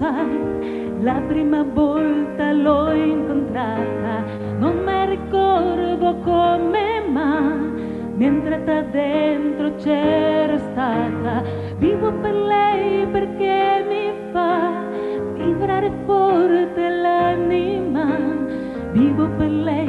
sai, la prima volta l'ho incontrata, non mi ricordo come, ma mi è entrata dentro, c'ero stata. Vivo per lei perché mi fa vibrare forte l'anima. Vivo per lei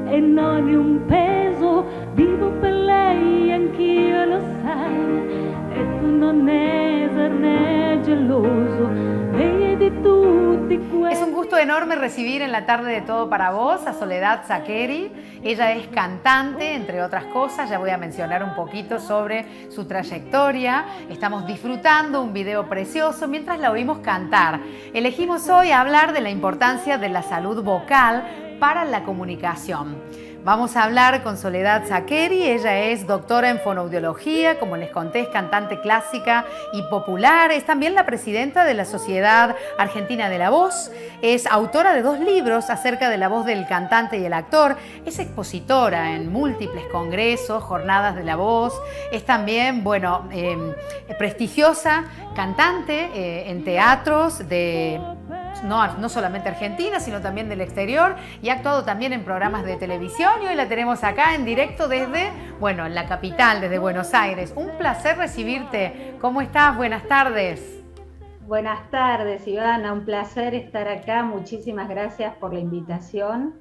e non è un peso, vivo per lei, anch'io lo sai. E tu non esserne geloso, lei è di tutti quelli. Es un gusto enorme recibir en la tarde de Todo para Vos a Soledad Zakeri. Ella es cantante, entre otras cosas. Ya voy a mencionar un poquito sobre su trayectoria. Estamos disfrutando un video precioso mientras la oímos cantar. Elegimos hoy hablar de la importancia de la salud vocal para la comunicación. Vamos a hablar con Soledad Zakeri. Ella es doctora en fonoaudiología, como les conté, es cantante clásica y popular. Es también la presidenta de la Sociedad Argentina de la Voz. Es autora de 2 libros acerca de la voz del cantante y el actor. Es expositora en múltiples congresos, jornadas de la voz. Es también, prestigiosa cantante en teatros de... No solamente Argentina, sino también del exterior, y ha actuado también en programas de televisión, y hoy la tenemos acá en directo desde, en la capital, desde Buenos Aires. Un placer recibirte. ¿Cómo estás? Buenas tardes. Buenas tardes, Ivana. Un placer estar acá. Muchísimas gracias por la invitación.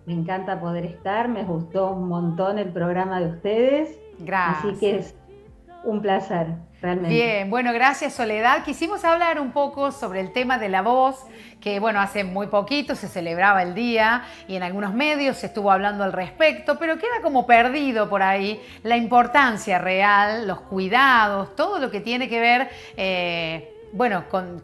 Me encanta poder estar. Me gustó un montón el programa de ustedes. Gracias. Así que es un placer. Realmente. Bien, gracias Soledad. Quisimos hablar un poco sobre el tema de la voz, que hace muy poquito se celebraba el día y en algunos medios se estuvo hablando al respecto, pero queda como perdido por ahí la importancia real, los cuidados, todo lo que tiene que ver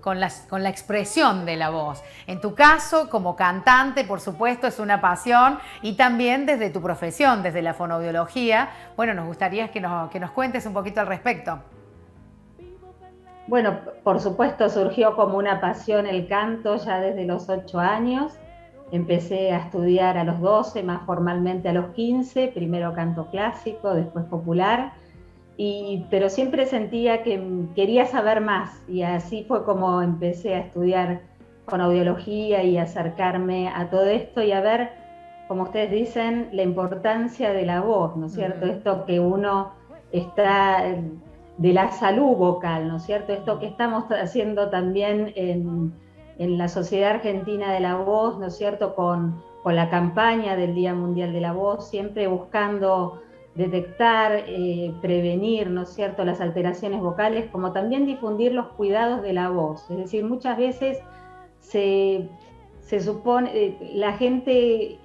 con la expresión de la voz. En tu caso, como cantante, por supuesto, es una pasión, y también desde tu profesión, desde la fonoaudiología. Nos gustaría que nos cuentes un poquito al respecto. Bueno, por supuesto surgió como una pasión el canto ya desde los 8 años. Empecé a estudiar a los 12, más formalmente a los 15, primero canto clásico, después popular, pero siempre sentía que quería saber más, y así fue como empecé a estudiar fonoaudiología y acercarme a todo esto y a ver, como ustedes dicen, la importancia de la voz, ¿no es cierto? Esto que uno está... de la salud vocal, ¿no es cierto? Esto que estamos haciendo también en la Sociedad Argentina de la Voz, ¿no es cierto? Con la campaña del Día Mundial de la Voz, siempre buscando detectar, prevenir, ¿no es cierto?, las alteraciones vocales, como también difundir los cuidados de la voz. Es decir, muchas veces se supone, la gente...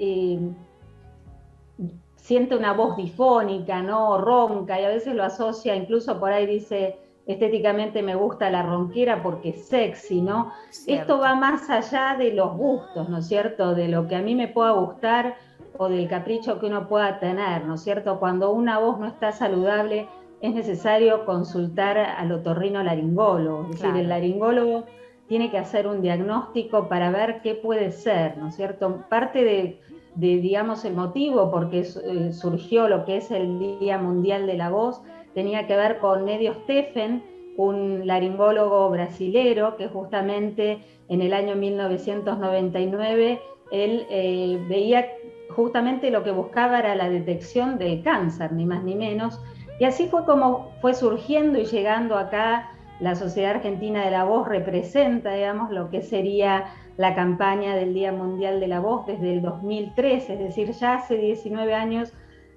siente una voz difónica, ¿no? Ronca, y a veces lo asocia, incluso por ahí dice, estéticamente me gusta la ronquera porque es sexy, ¿no? Cierto. Esto va más allá de los gustos, ¿no es cierto? De lo que a mí me pueda gustar o del capricho que uno pueda tener, ¿no es cierto? Cuando una voz no está saludable, es necesario consultar al otorrinolaringólogo. Es decir, el laringólogo tiene que hacer un diagnóstico para ver qué puede ser, ¿no es cierto? Parte de digamos, el motivo porque surgió lo que es el Día Mundial de la Voz, tenía que ver con Nedio Steffen, un laringólogo brasilero que justamente en el año 1999 él veía justamente lo que buscaba era la detección del cáncer, ni más ni menos, y así fue como fue surgiendo y llegando acá. La Sociedad Argentina de la Voz representa, digamos, lo que sería la campaña del Día Mundial de la Voz desde el 2003, es decir, ya hace 19 años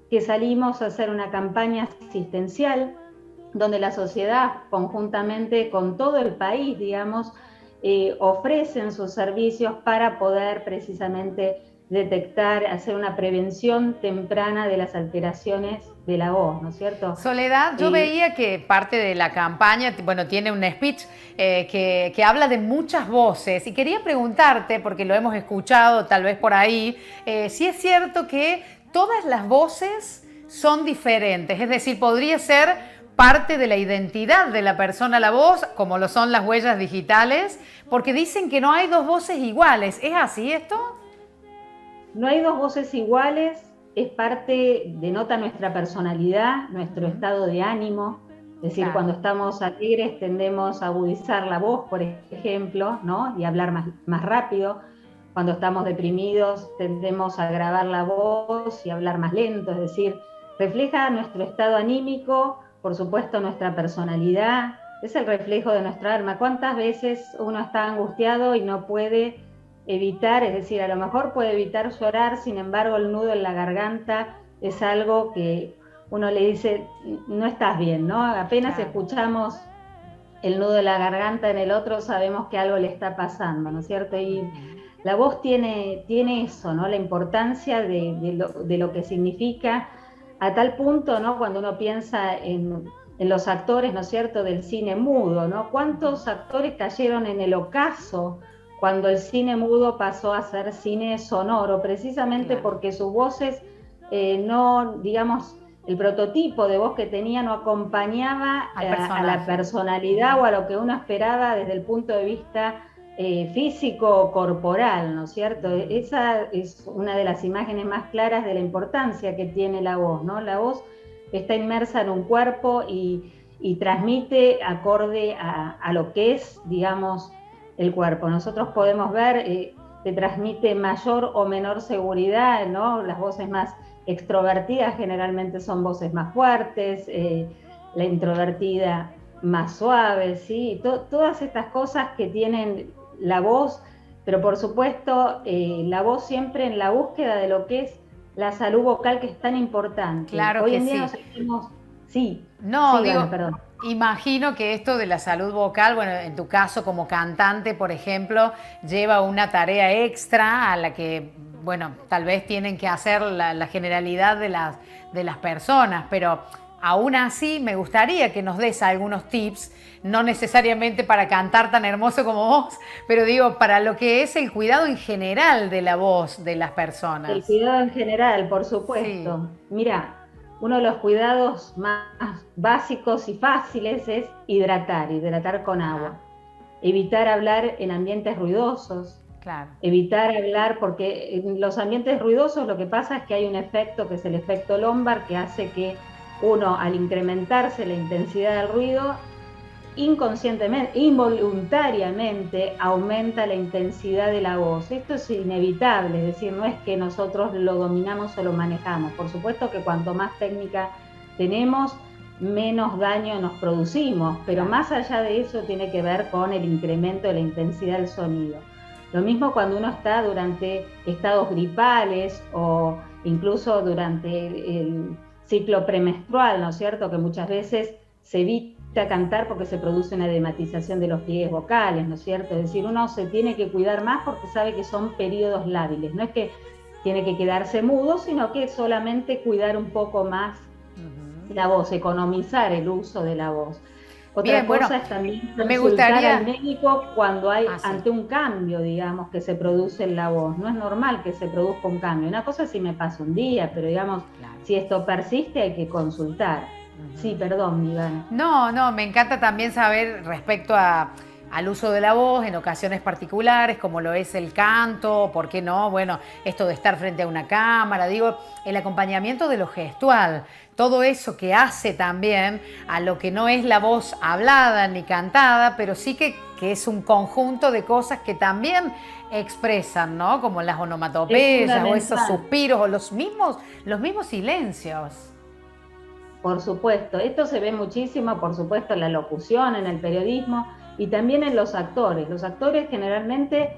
que salimos a hacer una campaña asistencial donde la sociedad, conjuntamente con todo el país, digamos, ofrecen sus servicios para poder precisamente detectar, hacer una prevención temprana de las alteraciones de la voz, ¿no es cierto? Soledad, yo veía que parte de la campaña, tiene un speech que habla de muchas voces, y quería preguntarte, porque lo hemos escuchado tal vez por ahí, si es cierto que todas las voces son diferentes, es decir, podría ser parte de la identidad de la persona la voz, como lo son las huellas digitales, porque dicen que no hay 2 voces iguales. ¿Es así esto? No hay 2 voces iguales, es parte, denota nuestra personalidad, nuestro estado de ánimo, Es decir, Claro. cuando estamos alegres tendemos a agudizar la voz, por ejemplo, ¿no? Y hablar más rápido. Cuando estamos deprimidos tendemos a grabar la voz y hablar más lento, es decir, refleja nuestro estado anímico, por supuesto nuestra personalidad, es el reflejo de nuestra alma. ¿Cuántas veces uno está angustiado y no puede evitar, es decir, a lo mejor puede evitar llorar, sin embargo el nudo en la garganta es algo que uno le dice, no estás bien, ¿no? Apenas Claro. escuchamos el nudo de la garganta en el otro, sabemos que algo le está pasando, ¿no es cierto? Y la voz tiene eso, ¿no? La importancia de lo que significa, a tal punto, ¿no? Cuando uno piensa en los actores, ¿no es cierto?, del cine mudo, ¿no? ¿Cuántos actores cayeron en el ocaso cuando el cine mudo pasó a ser cine sonoro? Precisamente Claro. porque sus voces no, digamos, el prototipo de voz que tenía no acompañaba Al a la personaje. personalidad o a lo que uno esperaba desde el punto de vista físico o corporal, ¿no es cierto? Esa es una de las imágenes más claras de la importancia que tiene la voz, ¿no? La voz está inmersa en un cuerpo y transmite acorde a lo que es, digamos, el cuerpo. Nosotros podemos ver, que transmite mayor o menor seguridad, ¿no? Las voces más extrovertidas generalmente son voces más fuertes, la introvertida más suave, ¿sí? Todas estas cosas que tienen la voz, pero por supuesto la voz siempre en la búsqueda de lo que es la salud vocal, que es tan importante. Claro Hoy que en día sí. nos sentimos, sí, No, sí, digo, Vane, perdón. imagino que esto de la salud vocal, bueno, en tu caso como cantante, por ejemplo, lleva una tarea extra a la que, bueno, tal vez tienen que hacer la generalidad de las personas, pero aún así me gustaría que nos des algunos tips, no necesariamente para cantar tan hermoso como vos, pero digo, para lo que es el cuidado en general de la voz de las El personas. cuidado en general, por Sí, supuesto. Mira, uno de los cuidados más básicos y fáciles es hidratar con ajá, agua. Evitar hablar en ambientes ruidosos, claro. evitar hablar, porque en los ambientes ruidosos lo que pasa es que hay un efecto que es el efecto Lombard, que hace que uno, al incrementarse la intensidad del ruido, inconscientemente, involuntariamente aumenta la intensidad de la voz. Esto es inevitable, es decir, no es que nosotros lo dominamos o lo manejamos. Por supuesto que cuanto más técnica tenemos, menos daño nos producimos, pero Claro. más allá de eso tiene que ver con el incremento de la intensidad del sonido. Lo mismo cuando uno está durante estados gripales o incluso durante el ciclo premenstrual, ¿no es cierto?, que muchas veces se evita cantar porque se produce una edematización de los pliegues vocales, ¿no es cierto? Es decir, uno se tiene que cuidar más porque sabe que son periodos lábiles, no es que tiene que quedarse mudo, sino que solamente cuidar un poco más Ujú. la voz, economizar el uso de la voz. Otra Bien, bueno, cosa es también me consultar al gustaría... médico cuando hay Ah, sí. ante un cambio, digamos, que se produce en la voz. No es normal que se produzca un cambio. Una cosa es si me pasa un día, pero digamos, Claro. si esto persiste hay que consultar. Sí, Ujú. perdón, Iván. No, no, me encanta también saber respecto al uso de la voz en ocasiones particulares, como lo es el canto, ¿por qué no? Bueno, esto de estar frente a una cámara, digo, el acompañamiento de lo gestual, todo eso que hace también a lo que no es la voz hablada ni cantada, pero sí que es un conjunto de cosas que también expresan, ¿no? Como las Es onomatopeyas o esos fundamental. suspiros o los mismos silencios. Por supuesto, esto se ve muchísimo, por supuesto, en la locución, en el periodismo y también en los actores. Los actores generalmente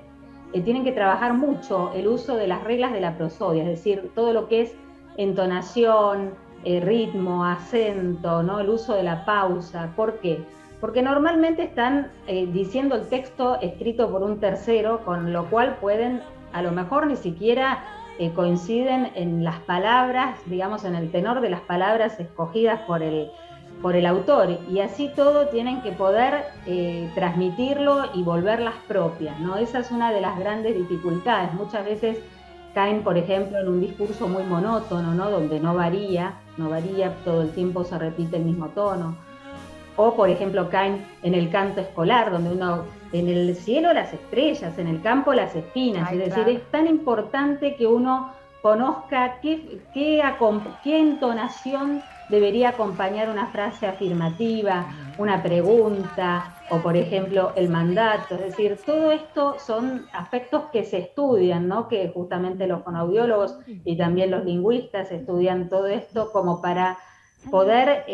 tienen que trabajar mucho el uso de las reglas de la prosodia, es decir, todo lo que es entonación, ritmo, acento, ¿no? El uso de la pausa. ¿Por qué? Porque normalmente están diciendo el texto escrito por un tercero, con lo cual pueden a lo mejor ni siquiera coinciden en las palabras, digamos, en el tenor de las palabras escogidas por el autor, y así todo tienen que poder transmitirlo y volverlas propias, ¿no? Esa es una de las grandes dificultades. Muchas veces caen, por ejemplo, en un discurso muy monótono, ¿no? Donde no varía, todo el tiempo se repite el mismo tono. O, por ejemplo, caen en el canto escolar, donde uno, en el cielo las estrellas, en el campo las espinas. Ay, Es decir, claro. es tan importante que uno conozca qué entonación debería acompañar una frase afirmativa, una pregunta o, por ejemplo, el mandato. Es decir, todo esto son aspectos que se estudian, ¿no? Que justamente los fonoaudiólogos y también los lingüistas estudian todo esto como para poder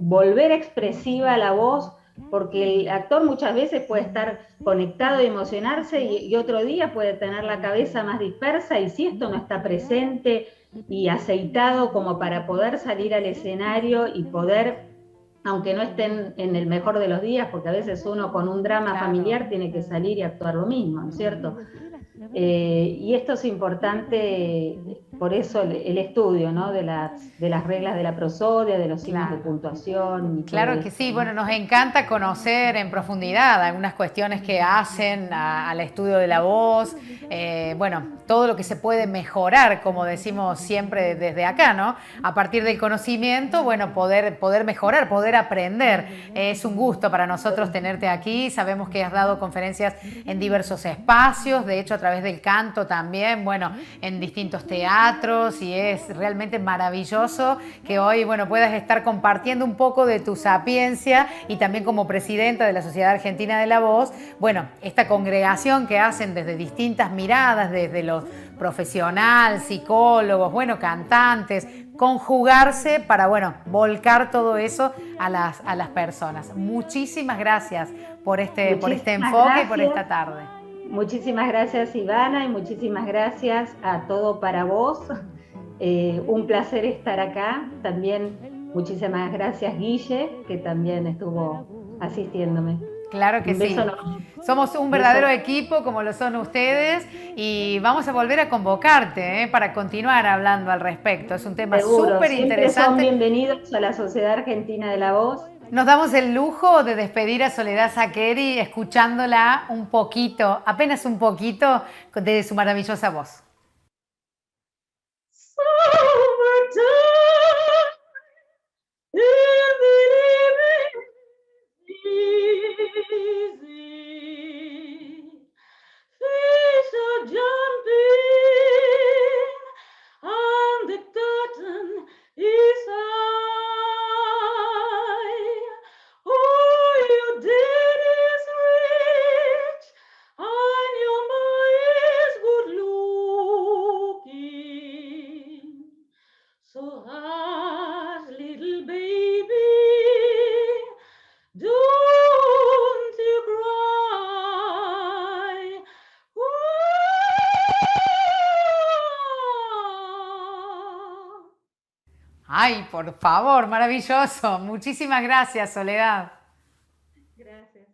volver expresiva la voz, porque el actor muchas veces puede estar conectado y emocionarse y otro día puede tener la cabeza más dispersa, y si esto no está presente y aceitado como para poder salir al escenario y poder, aunque no estén en el mejor de los días, porque a veces uno con un drama familiar tiene que salir y actuar lo mismo, ¿no es cierto? Y esto es importante, por eso el estudio, ¿no? De las reglas de la prosodia, de los signos de Claro. puntuación y todo Claro que esto, sí, ¿no? bueno, nos encanta conocer en profundidad algunas cuestiones que hacen al estudio de la voz, bueno, todo lo que se puede mejorar, como decimos siempre desde acá, ¿no? A partir del conocimiento, bueno, poder mejorar, poder aprender. Es un gusto para nosotros tenerte aquí, sabemos que has dado conferencias en diversos espacios, de hecho a través del canto también, bueno, en distintos teatros, y es realmente maravilloso que hoy, bueno, puedas estar compartiendo un poco de tu sapiencia y también como presidenta de la Sociedad Argentina de la Voz, bueno, esta congregación que hacen desde distintas miradas, desde los profesionales, psicólogos, bueno, cantantes, conjugarse para, bueno, volcar todo eso a las personas. Muchísimas gracias por este Muchísimas enfoque y por gracias. esta tarde. Muchísimas gracias, Ivana, y muchísimas gracias a Todo para Vos. Un placer estar acá. También muchísimas gracias, Guille, que también estuvo asistiéndome. Claro que Un beso sí. enorme. Somos un Beso. verdadero equipo como lo son ustedes, y vamos a volver a convocarte para continuar hablando al respecto. Es un tema Seguro, súper siempre son interesante. bienvenidos a la Sociedad Argentina de la Voz. Nos damos el lujo de despedir a Soledad Sakeri escuchándola un poquito, apenas un poquito, de su maravillosa voz. Fish are jumping on the cotton is high. Oh, your daddy is rich and your ma is good looking. So hush, little baby, don't you cry. Ooh. Ay, por favor, maravilloso. Muchísimas gracias, Soledad. Gracias.